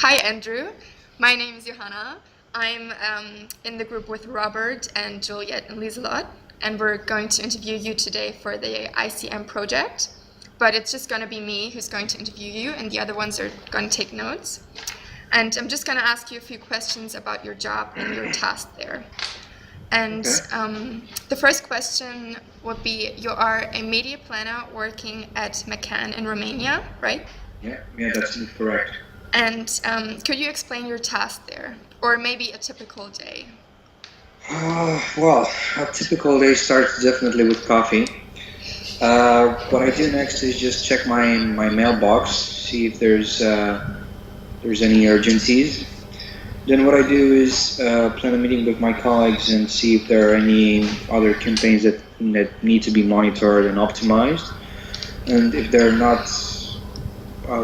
Hi, Andrew. My name is Johanna. I'm in the group with Robert and Juliet and Lieselot, and we're going to interview you today for the ICM project. But it's just going to be me who's going to interview you, and the other ones are going to take notes. And I'm just going to ask you a few questions about your job and your task there. And the first question would be, you are a media planner working at McCann in Romania, right? Yeah, that's correct. And could you explain your task there, or maybe a typical day? Well, a typical day starts definitely with coffee. What I do next is just check my mailbox, see if there's any urgencies. Then what I do is plan a meeting with my colleagues and see if there are any other campaigns that need to be monitored and optimized. And if they're not,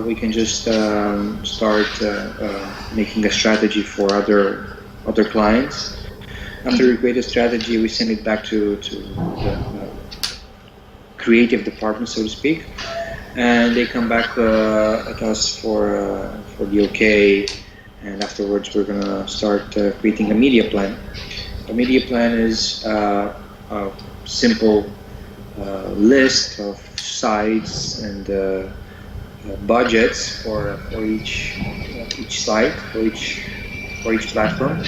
we can just start making a strategy for other clients. After we create a strategy, we send it back to the creative department, so to speak, and they come back at us for the okay. And afterwards, we're gonna start creating a media plan. A media plan is a simple list of sites and budgets for each site, for each platform,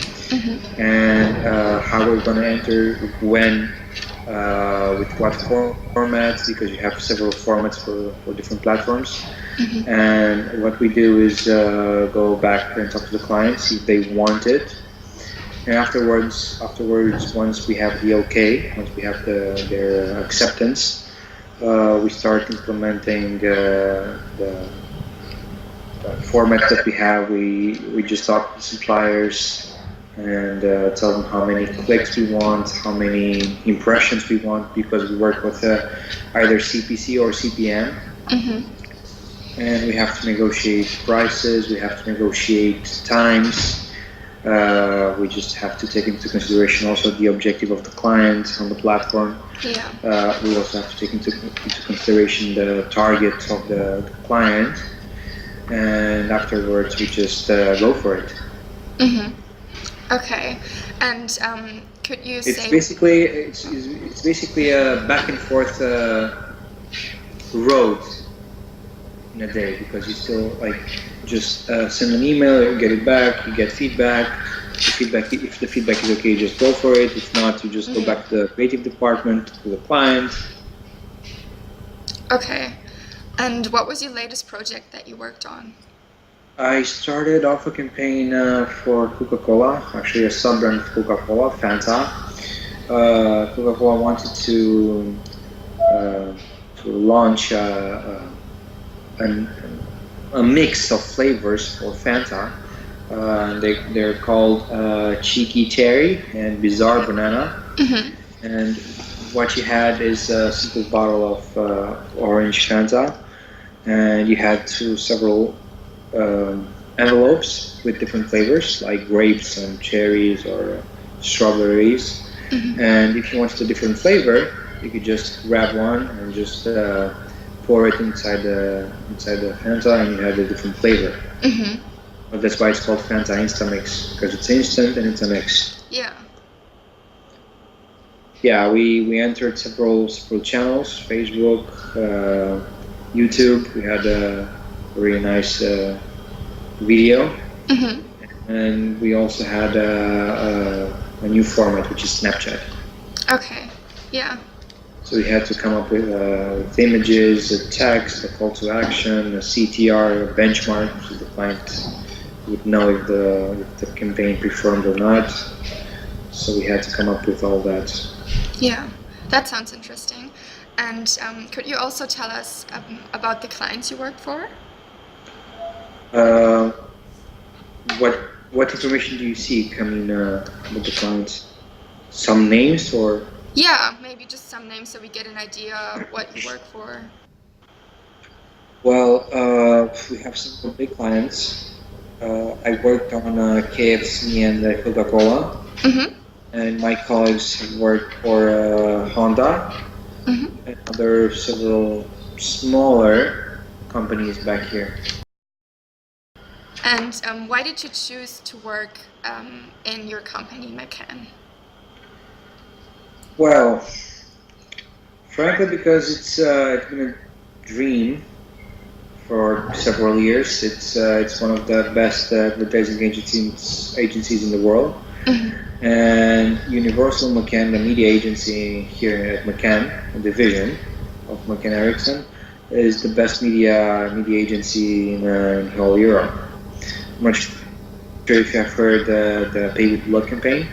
and how we're gonna enter when, with what formats, because you have several formats for different platforms. And what we do is go back and talk to the client, see if they want it. And afterwards, once we have the okay, once we have their acceptance, we start implementing the format that we have. We just talk to suppliers and tell them how many clicks we want, how many impressions we want, because we work with either CPC or CPM. And we have to negotiate prices, we have to negotiate times. We just have to take into consideration also the objective of the client on the platform. We also have to take into consideration the target of the client. And afterwards, we just go for it. Okay, and could you say... It's basically a back and forth road in a day, because you still just send an email, you get it back, you get feedback. If the feedback is okay, just go for it. If not, you just go back to the creative department, to the client. Okay, and what was your latest project that you worked on? I started off a campaign for Coca-Cola, actually a sub-brand of Coca-Cola, Fanta. Coca-Cola wanted to launch a mix of flavors for Fanta. They're called Cheeky Cherry and Bizarre Banana. And what you had is a simple bottle of orange Fanta, and you had several envelopes with different flavors, like grapes and cherries or strawberries. And if you wanted a different flavor, you could just grab one and just pour it inside the Fanta, and you have a different flavor. But that's why it's called Fanta Insta Mix, because it's instant and it's a mix. Yeah, we entered several channels: Facebook, YouTube. We had a really nice video, and we also had a new format, which is Snapchat. Okay, yeah. So we had to come up with images, a text, a call to action, a CTR, a benchmark, so the client would know if the campaign performed or not. So we had to come up with all that. Yeah, that sounds interesting. And could you also tell us about the clients you work for? What information do you see coming with the clients? Some names or? Yeah, maybe just some names so we get an idea of what you work for. Well, we have some big clients. I worked on KFC and Coca-Cola, and my colleagues have worked for Honda and other several smaller companies back here. And why did you choose to work in your company, McCann? Well, frankly, because it's been a dream for several years. It's one of the best advertising agencies in the world. Mm-hmm. And Universal McCann, the media agency here at McCann, a division of McCann Erickson, is the best media agency in whole Europe. I'm not sure if you have heard the Pay with Blood campaign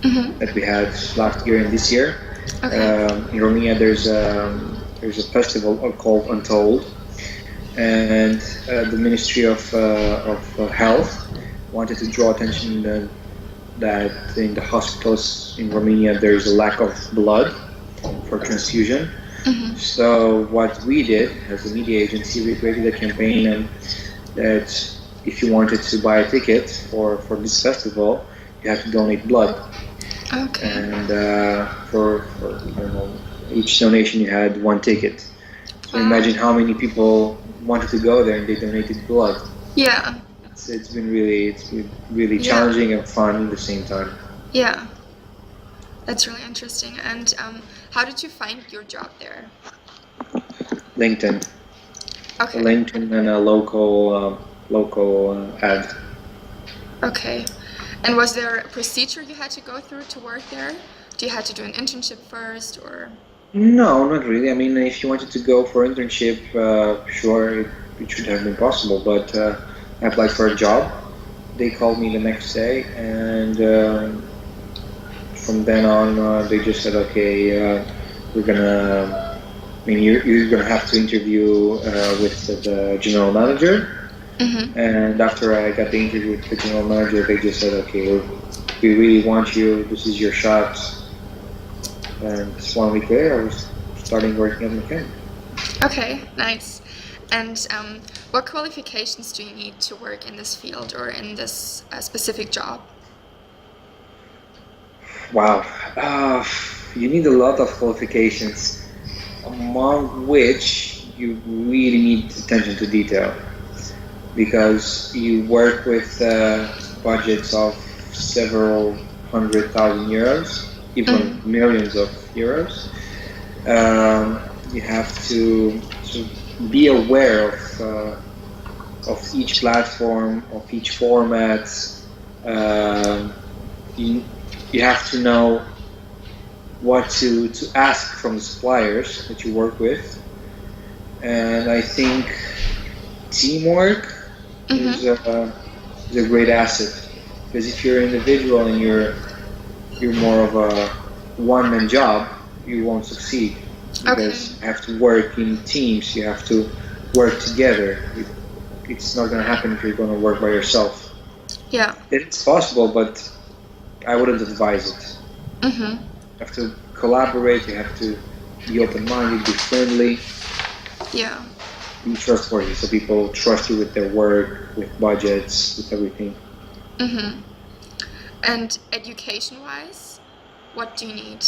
Mm-hmm. that we had last year and this year. Okay. In Romania, there's a festival called Untold, and the Ministry of Health wanted to draw attention that in the hospitals in Romania there's a lack of blood for transfusion. Mm-hmm. So what we did as a media agency, we created a campaign and that if you wanted to buy a ticket for this festival, you had to donate blood. Okay. And for I don't know, each donation you had one ticket. So imagine how many people wanted to go there and they donated blood. Yeah. It's been really challenging and fun at the same time. Yeah. That's really interesting. And how did you find your job there? LinkedIn. Okay. LinkedIn and a local ad. Okay. And was there a procedure you had to go through to work there? Do you had to do an internship first, or? No, not really. I mean, if you wanted to go for internship, sure, it should have been possible. But I applied for a job. They called me the next day, and from then on, they just said, "Okay, we're gonna. I mean, you're gonna have to interview with the general manager." Mm-hmm. And after I got the interview with the general manager, they just said, "Okay, we really want you. This is your shot." And just 1 week later, I was starting working at McCann. Okay, nice. And what qualifications do you need to work in this field or in this specific job? Wow, you need a lot of qualifications, among which you really need attention to detail, because you work with budgets of several 100,000 euros, even millions of euros. You have to be aware of each platform, of each format. You have to know what to ask from the suppliers that you work with. And I think teamwork is a great asset, because if you're an individual and you're more of a one-man job, you won't succeed, because you have to work in teams, you have to work together. It's not going to happen if you're going to work by yourself. Yeah. It's possible, but I wouldn't advise it. Mm-hmm. You have to collaborate, you have to be open-minded, be friendly. Yeah. Be trustworthy, so people trust you with their work, with budgets, with everything. Mm-hmm. And education-wise, what do you need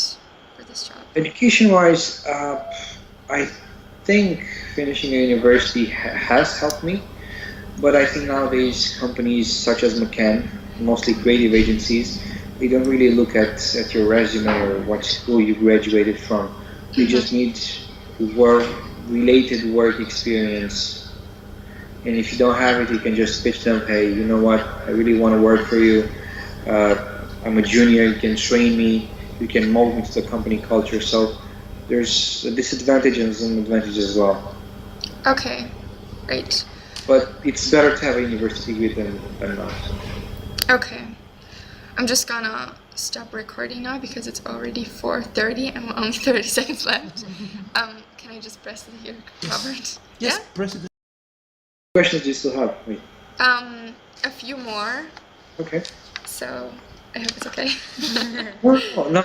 for this job? Education-wise, I think finishing a university has helped me, but I think nowadays companies such as McCann, mostly creative agencies, they don't really look at your resume or what school you graduated from. They just need related work experience. And if you don't have it, you can just pitch them, "Hey, you know what? I really want to work for you. I'm a junior. You can train me. You can mold me to the company culture." So there's a disadvantage and some advantage as well. Okay, great. But it's better to have a university degree than not. Okay. I'm just gonna stop recording now because it's already 4:30 and only 30 seconds left. Can I just press it here, Robert? Yes, press it. Questions do you still have? Wait. A few more. Okay. So I hope it's okay. No,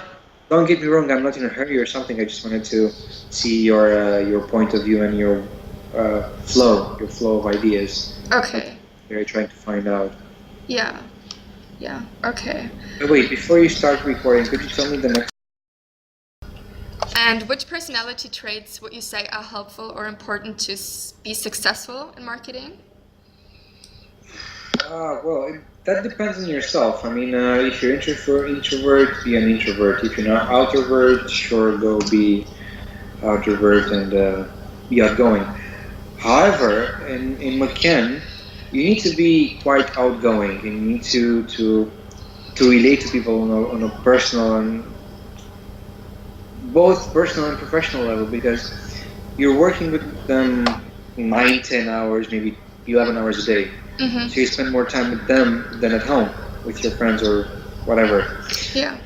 don't get me wrong. I'm not in a hurry or something. I just wanted to see your point of view and your flow of ideas. Okay. You're trying to find out. Yeah. Okay. Wait, before you start recording, could you tell me the next? And which personality traits would you say are helpful or important to be successful in marketing? That depends on yourself. I mean, if you're introvert, be an introvert. If you're not outrovert, sure, go be outrovert and be outgoing. However, in McKen, you need to be quite outgoing, and you need to relate to people on a personal and both personal and professional level, because you're working with them 9, 10 hours, maybe 11 hours a day. Mm-hmm. So you spend more time with them than at home with your friends or whatever. Yeah.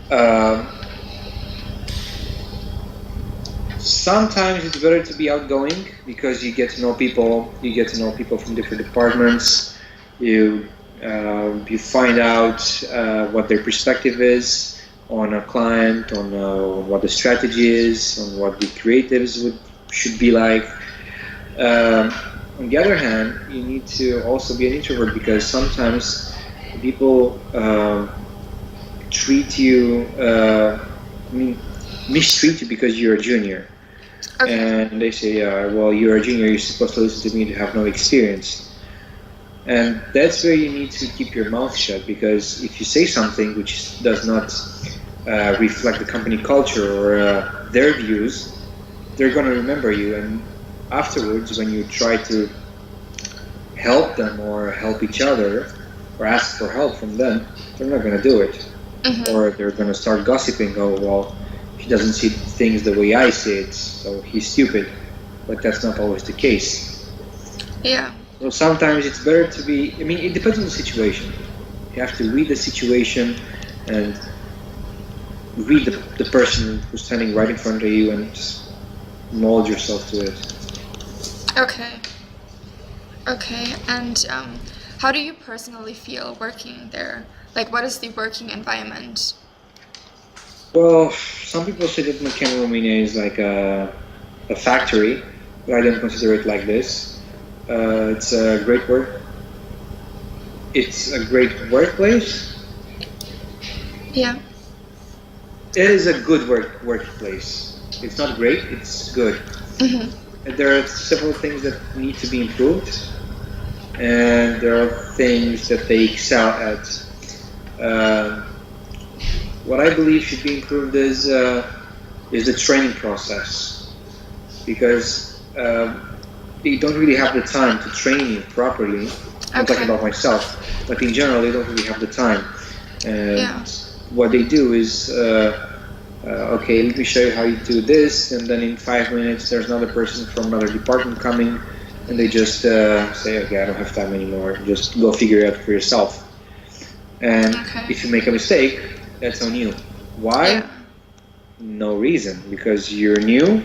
Sometimes it's better to be outgoing because you get to know people. You get to know people from different departments. You find out what their perspective is on a client, on what the strategy is, on what the creatives should be like. On the other hand, you need to also be an introvert because sometimes people treat you, mistreat you because you're a junior. Okay. And they say, well, you're a junior, you're supposed to listen to me to have no experience. And that's where you need to keep your mouth shut, because if you say something which does not reflect the company culture or their views, they're going to remember you. And afterwards, when you try to help them or help each other or ask for help from them, they're not going to do it. Mm-hmm. Or they're going to start gossiping. Oh, well, he doesn't see things the way I see it, so he's stupid. But that's not always the case. Yeah. So sometimes it's better to be, I mean, it depends on the situation. You have to read the situation and read the person who's standing right in front of you and just mold yourself to it. Okay. Okay, and how do you personally feel working there? Like, what is the working environment? Well, some people say that McKen Romania is like a factory, but I don't consider it like this. It's a great work. It's a great workplace. Yeah. It is a good workplace. It's not great. It's good. Mm-hmm. There are several things that need to be improved, and there are things that they excel at. What I believe should be improved is the training process, because they don't really have the time to train you properly. I'm talking about myself, but in general, they don't really have the time. And what they do is, okay, let me show you how you do this, and then in 5 minutes, there's another person from another department coming, and they just say, okay, I don't have time anymore. Just go figure it out for yourself. And if you make a mistake, that's on you. Why? Yeah. No reason. Because you're new.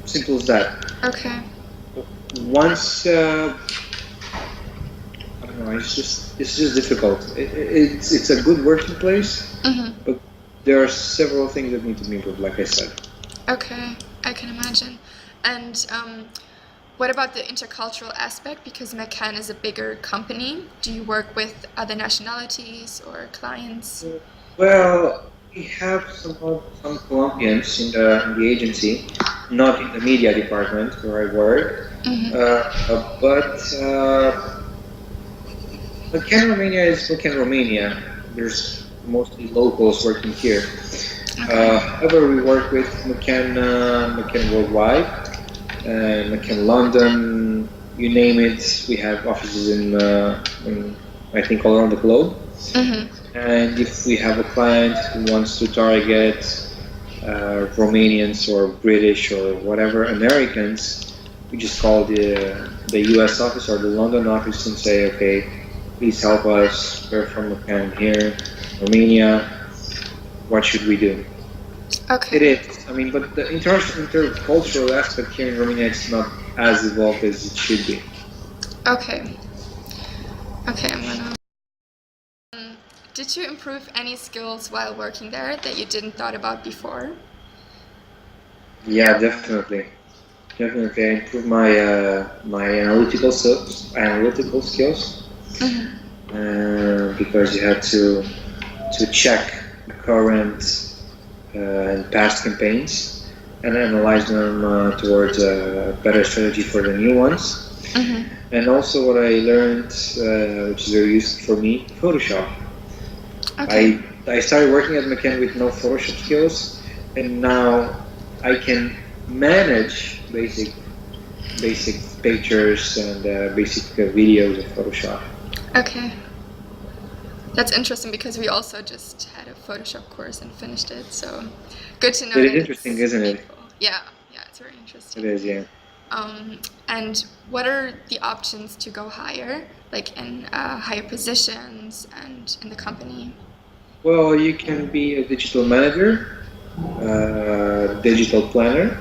Simple as that. Okay. Once, I don't know. It's just difficult. It's a good working place, but there are several things that need to be improved, like I said. Okay, I can imagine. And what about the intercultural aspect? Because McCann is a bigger company. Do you work with other nationalities or clients? Well, we have some Colombians in the agency, not in the media department where I work. But McCann Romania is McCann Romania. There's mostly locals working here. However, we work with McCann Worldwide. McKen London, you name it. We have offices in I think all around the globe. And if we have a client who wants to target Romanians or British or whatever Americans, we just call the US office or the London office and say, okay, please help us. We're from McKen here, Romania. What should we do? Okay. It is. I mean, but the intercultural aspect here in Romania is not as evolved as it should be. Okay. Okay, I'm gonna... Did you improve any skills while working there that you didn't thought about before? Yeah, definitely. Definitely, I improved my analytical skills. Because you had to check the current and past campaigns and analyze them towards a better strategy for the new ones. And also what I learned, which is very useful for me, Photoshop. Okay. I started working at McKen with no Photoshop skills, and now I can manage basic pictures and basic videos of Photoshop. Okay. That's interesting because we also just had a Photoshop course and finished it, so good to know It that is interesting, it's isn't it? meaningful. Yeah, it's very interesting. It is, yeah. And what are the options to go higher, like in higher positions and in the company? Well, you can be a digital manager, digital planner,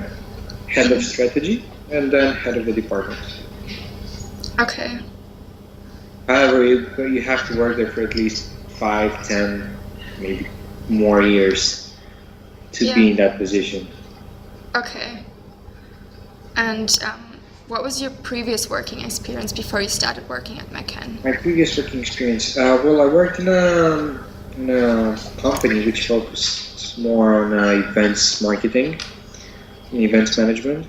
head of strategy, and then head of the department. Okay. However, you have to work there for at least 5, 10, maybe more years to be in that position. Okay. And what was your previous working experience before you started working at McKen? My previous working experience, well, I worked in a company which focused more on events marketing, events management.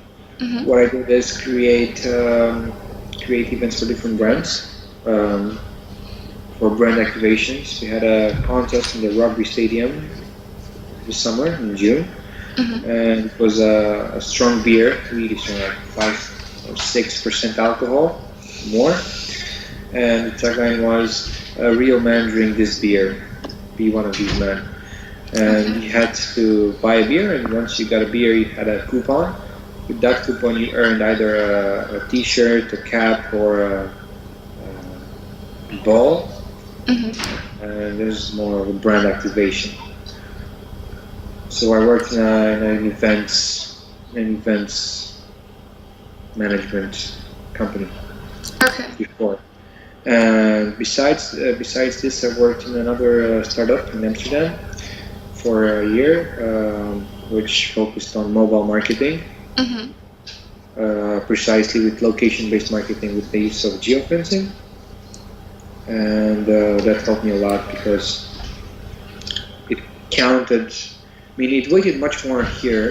What I did is create events for different brands, for brand activations. We had a contest in the rugby stadium this summer in June, and it was a strong beer, really strong, like 5 or 6% alcohol, more. And the tagline was, "A real man drink this beer, be one of these men." And you had to buy a beer, and once you got a beer, you had a coupon. With that coupon, you earned either a T-shirt, a cap, or a ball. And there's more of a brand activation. So I worked in an events management company before. And besides this, I worked in another startup in Amsterdam for a year, which focused on mobile marketing, precisely with location-based marketing with the use of geofencing. And that helped me a lot because it counted. I mean, it weighted much more here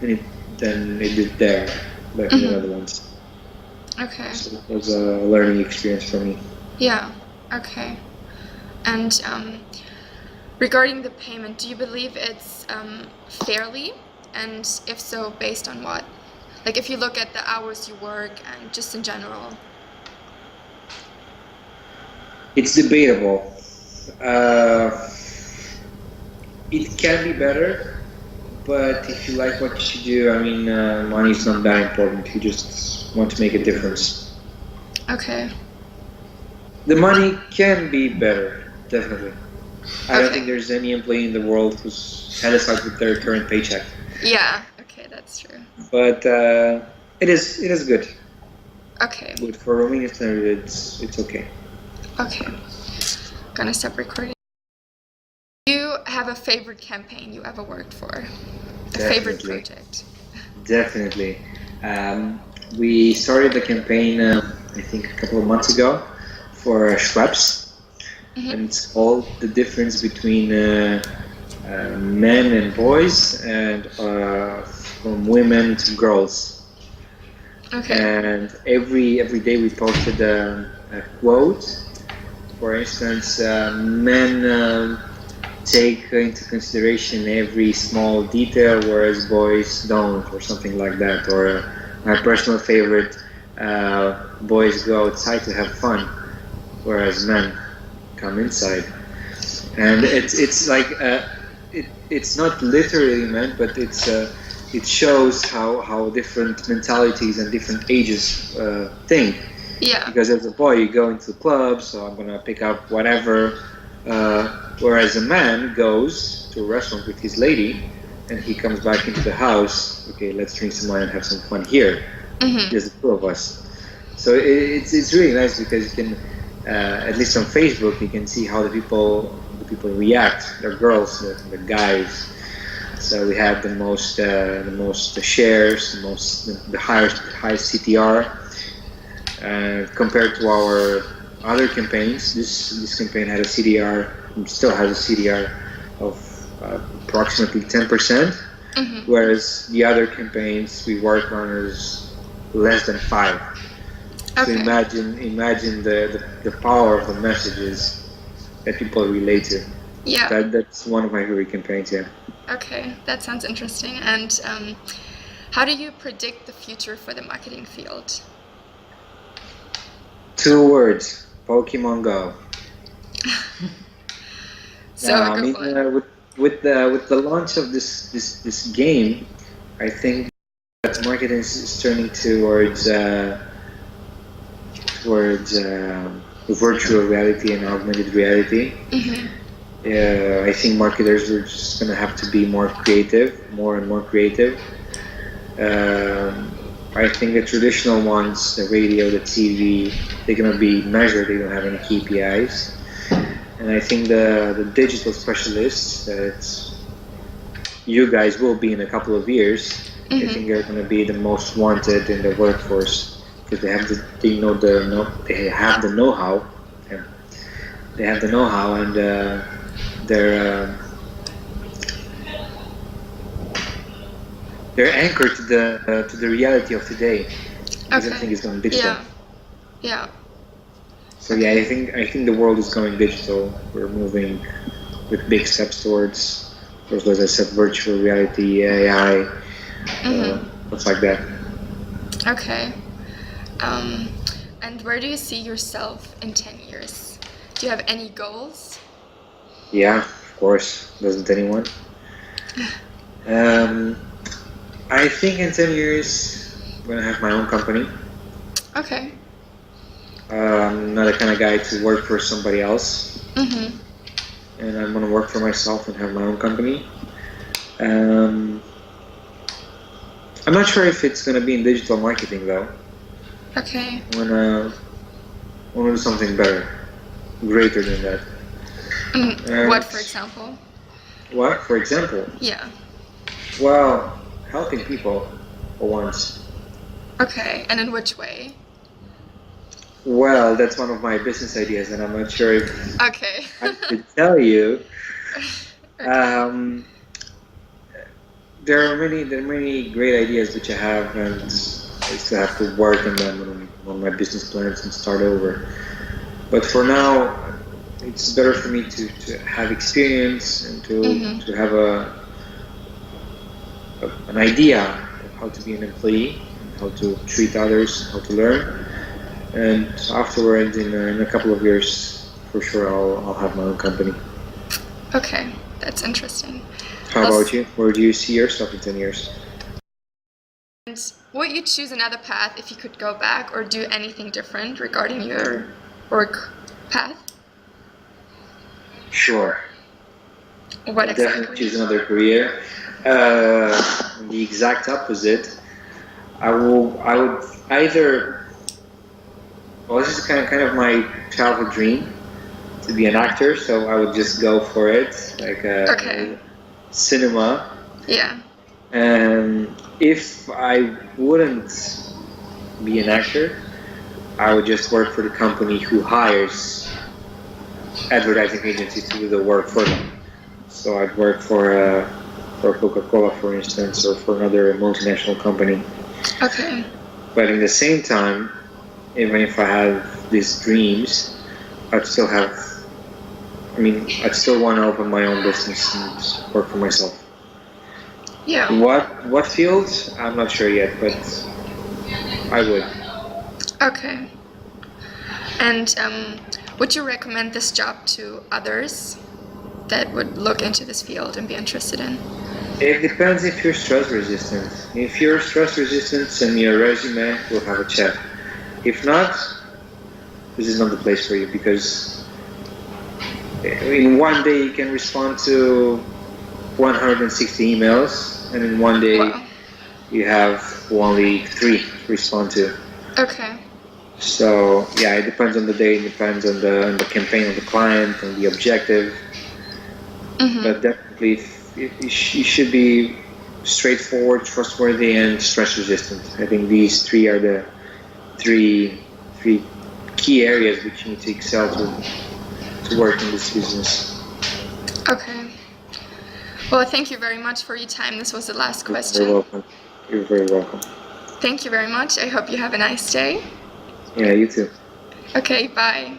than it did there, like in the Netherlands. Okay. So it was a learning experience for me. Yeah. Okay. And regarding the payment, do you believe it's fairly? And if so, based on what? Like if you look at the hours you work and just in general. It's debatable. It can be better, but if you like what you do, I mean, money is not that important. You just want to make a difference. Okay. The money can be better, definitely. I don't think there's any employee in the world who's satisfied with their current paycheck. Yeah. Okay, that's true. But it is good. Okay. But for Romanian standards, it's okay. Okay. Gonna stop recording. Do you have a favorite campaign you ever worked for? A favorite project? Definitely. We started the campaign, I think, a couple of months ago for Schweppes. And it's called The Difference Between Men and Boys and from women to girls. Okay. And every day we posted a quote. For instance, men take into consideration every small detail, whereas boys don't, or something like that. Or my personal favorite, boys go outside to have fun, whereas men come inside. And it's like it's not literally meant, but it shows how different mentalities and different ages think. Yeah. Because as a boy, you go into the club, so I'm gonna pick up whatever. Whereas a man goes to a restaurant with his lady, and he comes back into the house. Okay, let's drink some wine and have some fun here. There's the two of us. So it's really nice because you can, at least on Facebook, you can see how the people react. The girls, the guys. So we have the most shares, the highest CTR. Compared to our other campaigns, this campaign had a CDR, still has a CDR of approximately 10%, whereas the other campaigns we work on is less than 5. So Okay. imagine the power of the messages that people relate to. Yeah. That's one of my favorite campaigns. Yeah. Okay, that sounds interesting. And how do you predict the future for the marketing field? 2 words: Pokemon Go. So a I good mean, one. with the launch of this game, I think that marketing is turning towards virtual reality and augmented reality. Mm-hmm. I think marketers are just gonna have to be more creative, more and more creative. I think the traditional ones, the radio, the TV, they're gonna be measured. They don't have any KPIs. And I think the digital specialists that you guys will be in a couple of years, I think they're going to be the most wanted in the workforce because they have the know-how. Yeah. They have the know-how, and they're anchored to the reality of today. Because everything is going digital. Yeah. Yeah. So yeah, I think the world is going digital. We're moving with big steps towards, as I said, virtual reality, AI, stuff like that. Okay. And where do you see yourself in 10 years? Do you have any goals? Yeah, of course. Doesn't anyone? I think in 10 years, I'm going to have my own company. Okay. I'm not the kind of guy to work for somebody else. Mm-hmm. And I'm going to work for myself and have my own company. I'm not sure if it's going to be in digital marketing, though. Okay. I want to do something better, greater than that. What, for example? What, for example? Yeah. Well, helping people for once. Okay, and in which way? Well, that's one of my business ideas, and I'm not sure if Okay. I could tell you. Okay. There are many great ideas which I have, and I still have to work on them on my business plans and start over. But for now, it's better for me to have experience and to have an idea of how to be an employee, how to treat others, how to learn. And afterwards, in a couple of years, for sure, I'll have my own company. Okay, that's interesting. How about you? Where do you see yourself in 10 years? And would you choose another path if you could go back or do anything different regarding your work path? Sure. What exactly? Definitely choose another career. The exact opposite. I would either. Well, this is kind of my childhood dream to be an actor, so I would just go for it, like cinema. Yeah. And if I wouldn't be an actor, I would just work for the company who hires advertising agencies to do the work for them. So I'd work for Coca-Cola, for instance, or for another multinational company. Okay. But in the same time, even if I have these dreams, I'd still want to open my own business and work for myself. Yeah. What field? I'm not sure yet, but I would. Okay. And would you recommend this job to others that would look into this field and be interested in? It depends if you're stress resistant. If you're stress resistant, send me a resume, we'll have a chat. If not, this is not the place for you, because in one day you can respond to 160 emails, and in one day you have only 3 to respond to. Okay. So yeah, it depends on the day, it depends on the campaign of the client and the objective. But definitely, you should be straightforward, trustworthy, and stress resistant. I think these 3 are the three key areas which you need to excel to work in this business. Okay. Well, thank you very much for your time. This was the last question. You're welcome. You're very welcome. Thank you very much. I hope you have a nice day. Yeah, you too. Okay, bye.